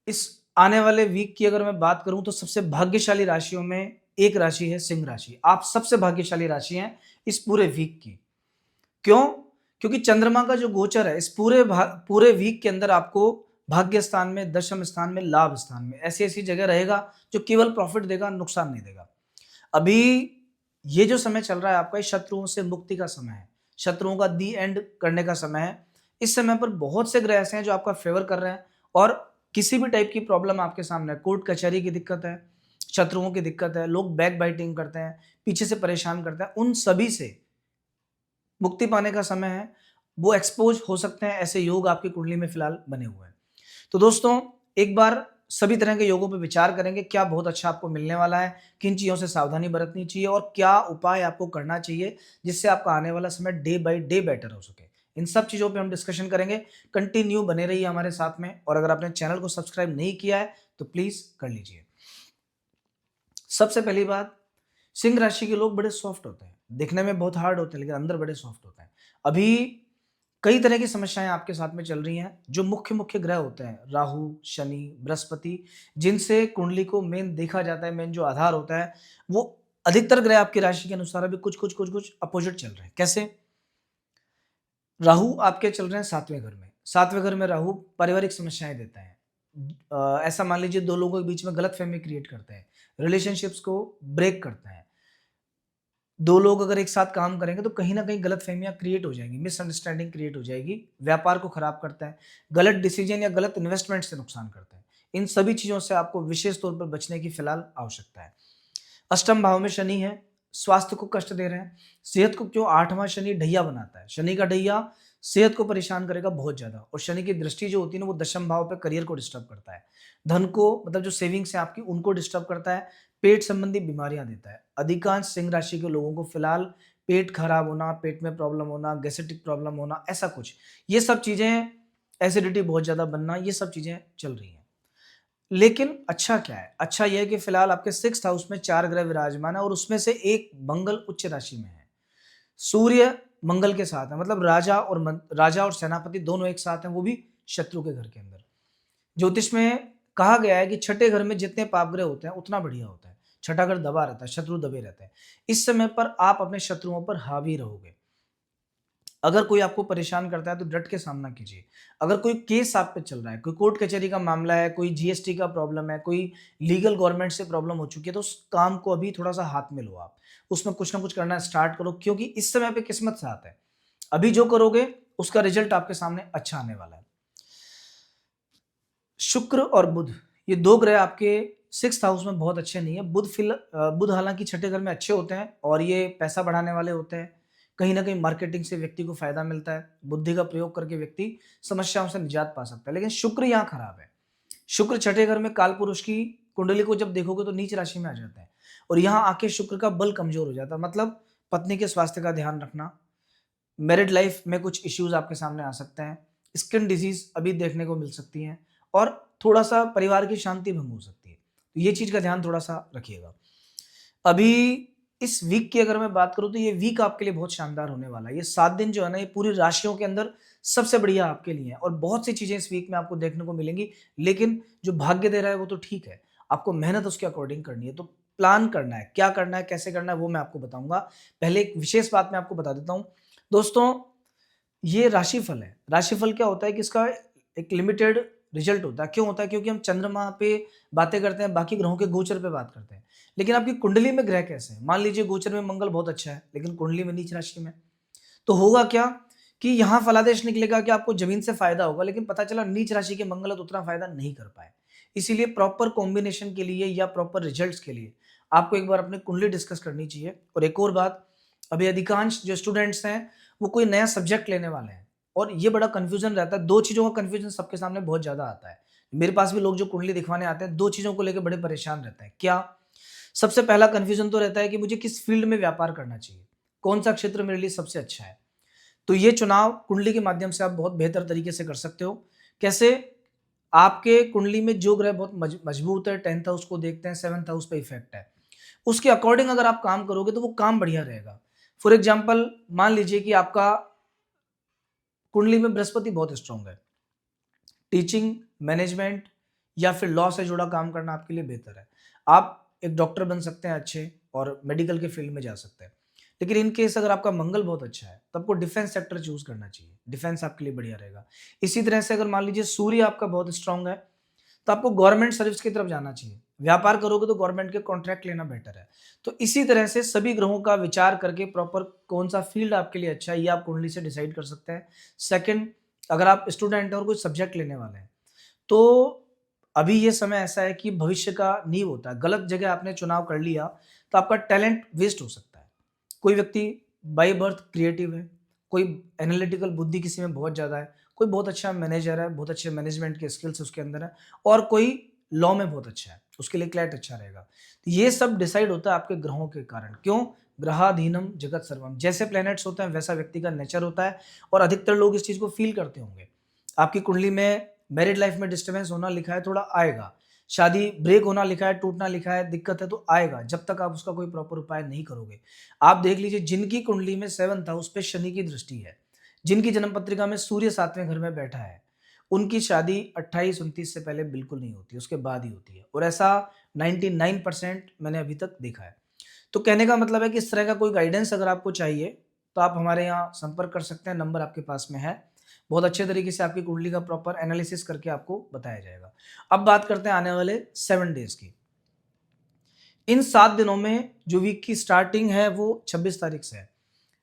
इस आने वाले वीक की अगर मैं बात करूं तो सबसे भाग्यशाली राशियों में एक राशि है सिंह राशि। आप सबसे भाग्यशाली राशि हैं इस पूरे वीक की। क्यों? क्योंकि चंद्रमा का जो गोचर है इस पूरे वीक के अंदर आपको भाग्य स्थान में, दशम स्थान में, लाभ स्थान में ऐसी-ऐसी जगह रहेगा जो केवल प्रॉफिट देगा, नुकसान नहीं देगा। अभी ये जो समय चल रहा है आपका, ये शत्रुओं से मुक्ति का समय है। शत्रुओं का दी एंड करने का समय है। इस समय पर बहुत से ग्रह ऐसे हैं जो आपका फेवर कर रहे हैं और किसी भी टाइप की प्रॉब्लम आपके सामने है, कोर्ट कचहरी की दिक्कत है, शत्रुओं की दिक्कत है, लोग बैक बाइटिंग करते हैं, पीछे से परेशान करते हैं, उन सभी से मुक्ति पाने का समय है। वो एक्सपोज हो सकते हैं, ऐसे योग आपकी कुंडली में फिलहाल बने हुए हैं। तो दोस्तों, एक बार सभी तरह के योगों पे विचार करेंगे, क्या बहुत अच्छा आपको मिलने वाला है, किन चीज़ों से सावधानी बरतनी चाहिए और क्या उपाय आपको करना चाहिए, जिससे आपका आने वाला समय डे बाय डे बेटर हो सके। इन सब चीज़ों पे हम डिस्कशन करेंगे। कंटिन्यू बने रहिए हमारे साथ में और अगर आपने चैनल को सब्सक्राइब नहीं किया है, तो प्लीज़ कर लीजिए। सबसे पहली बात, सिंह राशि के लोग बड़े सॉफ्ट होते हैं, दिखने में बहुत हार्ड होते हैं लेकिन अंदर बड़े सॉफ्ट होते हैं। अभी कई तरह की समस्याएं आपके साथ में चल रही हैं। जो मुख्य मुख्य ग्रह होते हैं, राहु, शनि, बृहस्पति, जिनसे कुंडली को मेन देखा जाता है, मेन जो आधार होता है, वो अधिकतर ग्रह आपकी राशि के अनुसार अभी कुछ अपोजिट चल रहे हैं। कैसे? राहु आपके चल रहे हैं सातवें घर में। सातवें घर में राहु पारिवारिक समस्याएं देता है। ऐसा मान लीजिए दो लोगों के बीच में गलतफहमी क्रिएट करते हैं, रिलेशनशिप्स को ब्रेक करते हैं। दो लोग अगर एक साथ काम करेंगे तो कहीं ना कहीं गलतफहमियां क्रिएट हो जाएंगी, मिसअंडरस्टैंडिंग क्रिएट हो जाएगी, व्यापार को खराब करता है, गलत डिसीजन या गलत इन्वेस्टमेंट से नुकसान करता है। इन सभी चीजों से आपको विशेष तौर पर बचने की फिलहाल आवश्यकता है। अष्टम भाव में शनि है, स्वास्थ्य को कष्ट दे रहे हैं। सेहत को क्यों? आठवां शनि ढैया बनाता है। शनि का ढैया सेहत को परेशान करेगा बहुत ज्यादा और शनि की दृष्टि जो होती है ना, वो दशम भाव पे करियर को डिस्टर्ब करता है। धन को, मतलब जो सेविंग्स है आपकी, उनको डिस्टर्ब करता है। पेट संबंधी बीमारियां देता है। अधिकांश सिंह राशि के लोगों को फिलहाल पेट खराब होना, पेट में प्रॉब्लम होना, गैस्ट्रिक प्रॉब्लम होना, ऐसा कुछ, ये सब चीजें, एसिडिटी बहुत ज्यादा बनना, ये सब चीजें चल रही हैं। लेकिन अच्छा क्या है? अच्छा यह है कि फिलहाल आपके 6th हाउस में 4 ग्रह विराजमान है और उसमें से एक मंगल उच्च राशि में है। सूर्य मंगल के साथ है, मतलब राजा और सेनापति दोनों एक साथ हैं, वो भी शत्रु के घर के अंदर। ज्योतिष में कहा गया है कि छठे घर में जितने पाप ग्रह होते हैं उतना बढ़िया होता है। छठा घर दबा रहता है, शत्रु दबे रहते हैं। इस समय पर आप अपने शत्रुओं पर हावी रहोगे। अगर कोई आपको परेशान करता है तो डट के सामना कीजिए। अगर कोई केस आप पे चल रहा है, कोई कोर्ट कचहरी का मामला है, कोई जीएसटी का प्रॉब्लम है, कोई लीगल गवर्नमेंट से प्रॉब्लम हो चुकी है, तो उस काम को अभी थोड़ा सा हाथ में लो आप। उसमें कुछ ना कुछ करना स्टार्ट करो, क्योंकि इस समय पे किस्मत साथ है। अभी जो करोगे उसका रिजल्ट आपके सामने अच्छा आने वाला है। शुक्र और बुध, ये दो ग्रह आपके 6th हाउस में बहुत अच्छे नहीं है। बुध हालांकि छठे घर में अच्छे होते हैं और ये पैसा बढ़ाने वाले होते हैं। कहीं ना कहीं मार्केटिंग से व्यक्ति को फायदा मिलता है। बुद्धि का प्रयोग करके व्यक्ति समस्याओं से निजात पा सकता है। लेकिन शुक्र यहाँ खराब है। शुक्र छठे घर में काल पुरुष की कुंडली को जब देखोगे तो नीच राशि में आ जाता है और यहाँ आके शुक्र का बल कमजोर हो जाता है। मतलब पत्नी के स्वास्थ्य का ध्यान रखना, मैरिड लाइफ में कुछ इश्यूज आपके सामने आ सकते हैं, स्किन डिजीज अभी देखने को मिल सकती हैं और थोड़ा सा परिवार की शांति भंग हो सकती है। तो ये चीज का ध्यान थोड़ा सा रखिएगा। अभी इस वीक की अगर मैं बात करूं तो ये वीक आपके लिए बहुत शानदार होने वाला है। ये 7 दिन जो है ना, ये पूरी राशियों के अंदर सबसे बढ़िया आपके लिए है और बहुत सी चीजें इस वीक में आपको देखने को मिलेंगी। लेकिन जो भाग्य दे रहा है वो तो ठीक है, आपको मेहनत उसके अकॉर्डिंग करनी है। तो प्लान करना है, क्या करना है, कैसे करना है, वो मैं आपको बताऊंगा। पहले एक विशेष बात मैं आपको बता देता हूं दोस्तों, ये राशिफल है। राशिफल क्या होता है कि इसका एक लिमिटेड रिजल्ट होता है। क्यों होता है? क्योंकि हम चंद्रमा पे बातें करते हैं, बाकी ग्रहों के गोचर पे बात करते हैं। लेकिन आपकी कुंडली में ग्रह कैसे हैं? मान लीजिए गोचर में मंगल बहुत अच्छा है लेकिन कुंडली में नीच राशि में, तो होगा क्या कि यहाँ फलादेश निकलेगा कि आपको जमीन से फायदा होगा, लेकिन पता चला नीच राशि के मंगल है तो उतना फायदा नहीं कर पाए। इसीलिए प्रॉपर कॉम्बिनेशन के लिए या प्रॉपर रिजल्ट्स के लिए आपको एक बार अपनी कुंडली डिस्कस करनी चाहिए। और एक और बात, अभी अधिकांश जो स्टूडेंट्स हैं वो कोई नया सब्जेक्ट लेने वाले हैं और ये बड़ा कंफ्यूजन रहता है। दो चीजों का कंफ्यूजन सबके सामने बहुत ज्यादा आता है। मेरे पास भी लोग जो कुंडली दिखवाने आते हैं, दो चीजों को लेकर बड़े परेशान रहते हैं। क्या? सबसे पहला कंफ्यूजन तो रहता है कि मुझे किस फील्ड में व्यापार करना चाहिए, कौन सा क्षेत्र मेरे लिए सबसे अच्छा है। तो ये चुनाव कुंडली के माध्यम से आप बहुत बेहतर तरीके से कर सकते हो। कैसे? आपके कुंडली में जो ग्रह बहुत मजबूत है, 10th हाउस को देखते हैं, 7th हाउस पे इफेक्ट है, उसके अकॉर्डिंग अगर आप काम करोगे तो वो काम बढ़िया रहेगा। फॉर एग्जाम्पल, मान लीजिए कि आपका कुंडली में बृहस्पति बहुत स्ट्रांग है, टीचिंग, मैनेजमेंट या फिर लॉ से जुड़ा काम करना आपके लिए बेहतर है। आप एक डॉक्टर बन सकते हैं अच्छे और मेडिकल के फील्ड में जा सकते हैं। लेकिन इन केस अगर आपका मंगल बहुत अच्छा है तो आपको डिफेंस सेक्टर चूज करना चाहिए, डिफेंस आपके लिए बढ़िया रहेगा। इसी तरह से अगर मान लीजिए सूर्य आपका बहुत स्ट्रांग है तो आपको गवर्नमेंट सर्विस की तरफ जाना चाहिए। व्यापार करोगे तो गवर्नमेंट के कॉन्ट्रैक्ट लेना बेटर है। तो इसी तरह से सभी ग्रहों का विचार करके प्रॉपर कौन सा फील्ड आपके लिए अच्छा है ये आप कुंडली से डिसाइड कर सकते हैं। सेकंड, अगर आप स्टूडेंट हैं और कोई सब्जेक्ट लेने वाले हैं तो अभी ये समय ऐसा है कि भविष्य का नींव होता है। गलत जगह आपने चुनाव कर लिया तो आपका टैलेंट वेस्ट हो सकता है। कोई व्यक्ति बाय बर्थ क्रिएटिव है, कोई एनालिटिकल बुद्धि किसी में बहुत ज़्यादा है, कोई बहुत अच्छा मैनेजर है, बहुत अच्छे मैनेजमेंट के स्किल्स उसके अंदर है और कोई लॉ में बहुत अच्छा है, उसके लिए क्लैट अच्छा रहेगा। तो ये सब डिसाइड होता है आपके ग्रहों के कारण। क्यों? ग्रहाधीनम जगत सर्वम, जैसे प्लैनेट्स होते हैं वैसा व्यक्ति का नेचर होता है और अधिकतर लोग इस चीज़ को फील करते होंगे। आपकी कुंडली में मैरिड लाइफ में डिस्टर्बेंस होना लिखा है, थोड़ा आएगा। शादी ब्रेक होना लिखा है, टूटना लिखा है, दिक्कत है तो आएगा, जब तक आप उसका कोई प्रॉपर उपाय नहीं करोगे। आप देख लीजिए जिनकी कुंडली में 7th हाउस पे शनि की दृष्टि है, जिनकी जन्म पत्रिका में सूर्य 7वें घर में बैठा है, उनकी शादी 28-29 से पहले बिल्कुल नहीं होती, उसके बाद ही होती है और ऐसा 99% मैंने अभी तक देखा है। तो कहने का मतलब है कि इस तरह का कोई गाइडेंस अगर आपको चाहिए तो आप हमारे यहाँ संपर्क कर सकते हैं, नंबर आपके पास में है। बहुत अच्छे तरीके से आपकी कुंडली का प्रॉपर एनालिसिस करके आपको बताया जाएगा। अब बात करते हैं आने वाले 7 डेज की। इन 7 दिनों में जो वीक की स्टार्टिंग है वो 26 तारीख से है।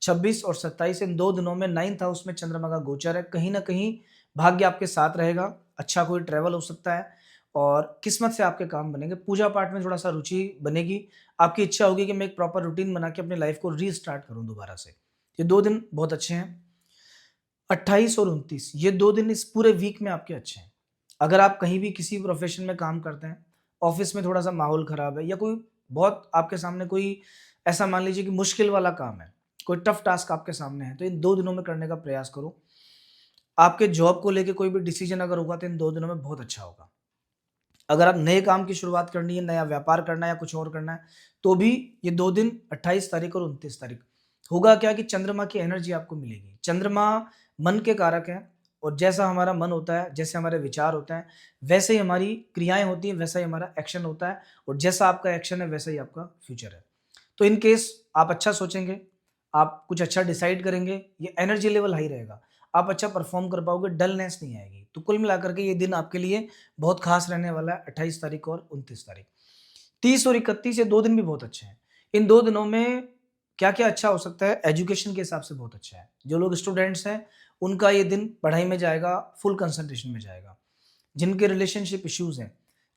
26 और 27 इन 2 दिनों में 9th हाउस में चंद्रमा का गोचर है। कहीं न कहीं भाग्य आपके साथ रहेगा, अच्छा कोई ट्रैवल हो सकता है और किस्मत से आपके काम बनेंगे। पूजा-पाठ में थोड़ा-सा रुचि बनेगी। आपकी इच्छा होगी कि मैं एक प्रॉपर रूटीन बना के अपनी लाइफ़ को रीस्टार्ट करूँ दोबारा से। ये 2 दिन बहुत अच्छे हैं। 28 और 29 ये 2 दिन इस पूरे वीक में आपके अच्छे हैं। अगर आप कहीं भी किसी प्रोफ़ेशन में काम करते हैं, ऑफ़िस में थोड़ा-सा माहौल ख़राब है या कोई बहुत आपके सामने कोई ऐसा मान लीजिए कि मुश्किल वाला काम है, कोई टफ़ टास्क आपके सामने है, तो इन 2 दिनों में करने का प्रयास करो। आपके जॉब को लेके कोई भी डिसीज़न अगर होगा तो इन 2 दिनों में बहुत अच्छा होगा। अगर आप नए काम की शुरुआत करनी है, नया व्यापार करना है या कुछ और करना है, तो भी ये 2 दिन 28 तारीख और 29 तारीख होगा क्या कि चंद्रमा की एनर्जी आपको मिलेगी। चंद्रमा मन के कारक हैं और जैसा हमारा मन होता है, जैसे हमारे विचार होते हैं, वैसे ही हमारी क्रियाएँ होती हैं, वैसा ही हमारा एक्शन होता है और जैसा आपका एक्शन है, वैसा ही आपका फ्यूचर है। तो इन केस आप अच्छा सोचेंगे, आप कुछ अच्छा डिसाइड करेंगे, ये एनर्जी लेवल हाई रहेगा। आप अच्छा परफ़ॉर्म कर पाओगे, डलनेस नहीं आएगी। तो कुल मिलाकर के ये दिन आपके लिए बहुत खास रहने वाला है 28 तारीख और 29 तारीख। 30 और 31 ये 2 दिन भी बहुत अच्छे हैं। इन 2 दिनों में क्या-क्या अच्छा हो सकता है? एजुकेशन के हिसाब से बहुत अच्छा है। जो लोग स्टूडेंट्स हैं, उनका ये दिन पढ़ाई में जाएगा, फुल कंसंट्रेशन में जाएगा। जिनके रिलेशनशिप इश्यूज़ हैं,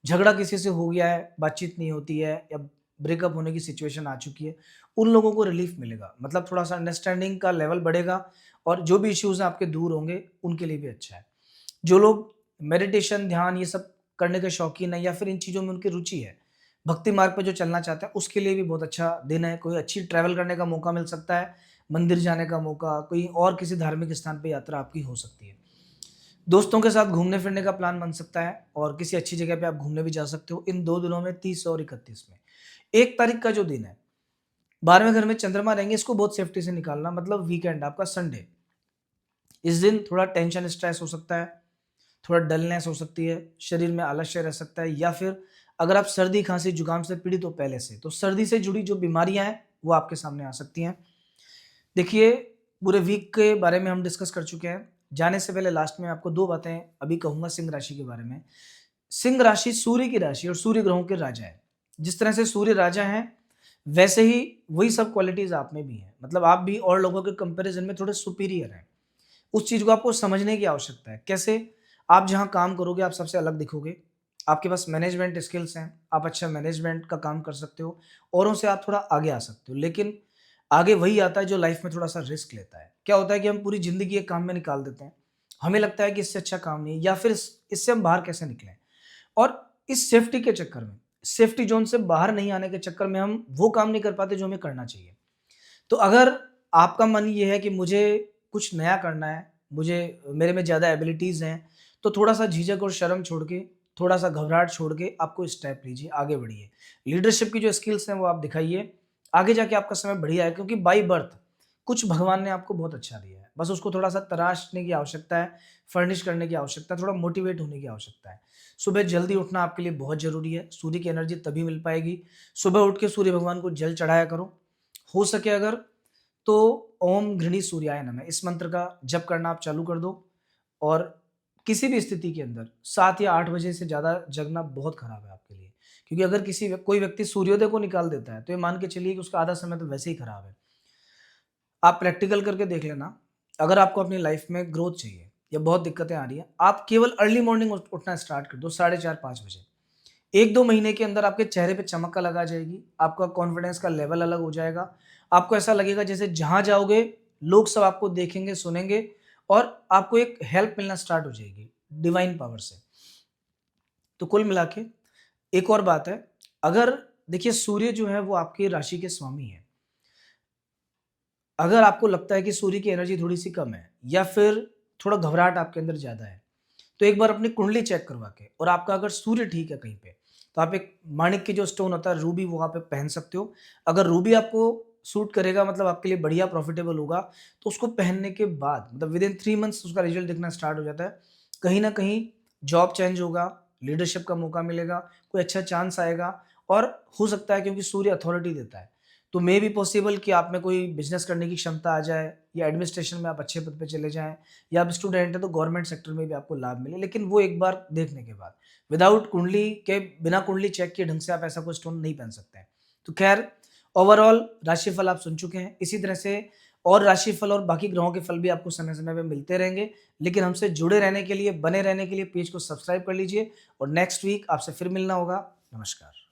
झगड़ा किसी से हो गया है, बातचीत नहीं होती है या ब्रेकअप होने की सिचुएशन आ चुकी है, उन लोगों को रिलीफ मिलेगा। मतलब थोड़ा-सा अंडरस्टैंडिंग का लेवल बढ़ेगा और जो भी इश्यूज़ हैं आपके दूर होंगे, उनके लिए भी अच्छा है। जो लोग मेडिटेशन, ध्यान ये सब करने के शौकीन हैं या फिर इन चीज़ों में उनकी रुचि है, भक्ति मार्ग पे जो चलना चाहते हैं, उसके लिए भी बहुत अच्छा दिन है। कोई अच्छी ट्रैवल करने का मौका मिल सकता है, मंदिर जाने का मौका, कोई और किसी धार्मिक स्थान पे यात्रा आपकी हो सकती है। दोस्तों के साथ घूमने-फिरने का प्लान बन सकता है और किसी अच्छी जगह पे आप घूमने भी जा सकते हो इन 2 दिनों में 30 और 31 में। 1 तारीख का जो दिन है, 12वें घर में चंद्रमा रहेंगे, इसको बहुत सेफ्टी से निकालना मतलब वीकेंड आपका संडे। इस दिन थोड़ा टेंशन, स्ट्रेस हो सकता है, थोड़ा डलनेस हो सकती है, शरीर में आलस्य रह सकता है या फिर अगर आप सर्दी, खाँसी, जुकाम से पीड़ित हो पहले से, तो सर्दी से जुड़ी जो बीमारियाँ हैं, वो आपके सामने आ सकती हैं। देखिए, पूरे वीक के बारे में हम डिस्कस कर चुके हैं। जाने से पहले लास्ट में आपको 2 बातें अभी कहूँगा सिंह राशि के बारे में। सिंह राशि सूर्य की राशि और सूर्य ग्रहों के राजा है। जिस तरह से सूर्य राजा हैं, वैसे ही वही सब क्वालिटीज़ आप में भी हैं। मतलब आप भी और लोगों के कंपैरिज़न में थोड़े सुपीरियर हैं। उस चीज़ को आपको समझने की आवश्यकता है। कैसे? आप जहाँ काम करोगे, आप सबसे अलग दिखोगे। आपके पास मैनेजमेंट स्किल्स हैं, आप अच्छा मैनेजमेंट का काम कर सकते हो, औरों से आप थोड़ा आगे आ सकते हो। लेकिन आगे वही आता है जो लाइफ में थोड़ा-सा रिस्क लेता है। क्या होता है कि हम पूरी ज़िंदगी एक काम में निकाल देते हैं। हमें लगता है कि इससे अच्छा काम नहीं है या फिर इससे हम बाहर कैसे निकलें? और इस सेफ्टी के चक्कर में, सेफ्टी ज़ोन से बाहर नहीं आने के चक्कर में हम वो काम नहीं कर पाते जो हमें करना चाहिए। तो अगर आपका मन ये है कि मुझे कुछ नया करना है, मुझे मेरे में ज़्यादा एबिलिटीज़ हैं, तो थोड़ा-सा झिझक और शर्म छोड़ के, थोड़ा-सा घबराहट छोड़ के आपको स्टेप लीजिए, आगे बढ़िए। लीडरशिप की जो स्किल्स हैं वो आप दिखाइए, आगे जाके आपका समय बढ़िया है क्योंकि बाय बर्थ कुछ भगवान ने आपको बहुत अच्छा दिया है। बस उसको थोड़ा सा तराशने की आवश्यकता है, फर्निश करने की आवश्यकता है, थोड़ा मोटिवेट होने की आवश्यकता है। सुबह जल्दी उठना आपके लिए बहुत ज़रूरी है, सूर्य की एनर्जी तभी मिल पाएगी। सुबह उठ के सूर्य भगवान को जल चढ़ाया करो। हो सके अगर तो ओम घृणी सूर्याय नमः इस मंत्र का जप करना आप चालू कर दो। और किसी भी स्थिति के अंदर 7 या 8 बजे से ज़्यादा जगना बहुत खराब है आपके लिए। क्योंकि अगर कोई व्यक्ति सूर्योदय को निकाल देता है, तो ये मान के चलिए कि उसका आधा समय तो वैसे ही खराब है। आप प्रैक्टिकल करके देख लेना, अगर आपको अपनी लाइफ में ग्रोथ चाहिए या बहुत दिक्कतें आ रही हैं, आप केवल अर्ली मॉर्निंग उठना स्टार्ट कर दो, 4:30-5 बजे। 1-2 महीने के अंदर आपके चेहरे पे चमक अलग आ जाएगी, आपका कॉन्फिडेंस का लेवल अलग हो जाएगा। आपको ऐसा लगेगा जैसे जहाँ जाओगे, लोग सब आपको देखेंगे, सुनेंगे और आपको एक हेल्प मिलना स्टार्ट हो जाएगी, डिवाइन पावर से। तो कुल मिला के एक और बात है, अगर देखिए सूर्य जो है वो आपकी राशि के स्वामी है। अगर आपको लगता है कि सूर्य की एनर्जी थोड़ी-सी कम है या फिर थोड़ा घबराहट आपके अंदर ज़्यादा है, तो एक बार अपनी कुंडली चेक करवा के और आपका अगर सूर्य ठीक है कहीं पे, तो आप एक माणिक की जो स्टोन होता है रूबी, वो वहाँ पे पहन सकते हो। अगर रूबी आपको सूट करेगा, मतलब आपके लिए बढ़िया प्रॉफिटेबल होगा, तो उसको पहनने के बाद मतलब विदिन 3 मंथ्स उसका रिजल्ट दिखना स्टार्ट हो जाता है। कहीं न कहीं जॉब चेंज होगा, लीडरशिप का मौका मिलेगा, कोई अच्छा चांस आएगा और हो सकता है क्योंकि सूर्य अथॉरिटी देता है, तो मे बी पॉसिबल कि आप में कोई बिज़नेस करने की क्षमता आ जाए या एडमिनिस्ट्रेशन में आप अच्छे पद पे चले जाएँ या आप स्टूडेंट हैं तो गवर्नमेंट सेक्टर में भी आपको लाभ मिले, लेकिन वो एक बार देखने के बाद। विदाउट कुंडली के, बिना कुंडली चेक किए ढंग से आप ऐसा कोई स्टोन नहीं पहन सकते हैं। तो खैर, ओवरऑल राशिफल आप सुन चुके हैं। इसी तरह से और राशिफल और बाकी ग्रहों के फल भी आपको समय-समय पे मिलते रहेंगे। लेकिन हमसे जुड़े रहने के लिए, बने रहने के लिए पेज को सब्सक्राइब कर लीजिए और नेक्स्ट वीक आपसे फिर मिलना होगा। नमस्कार।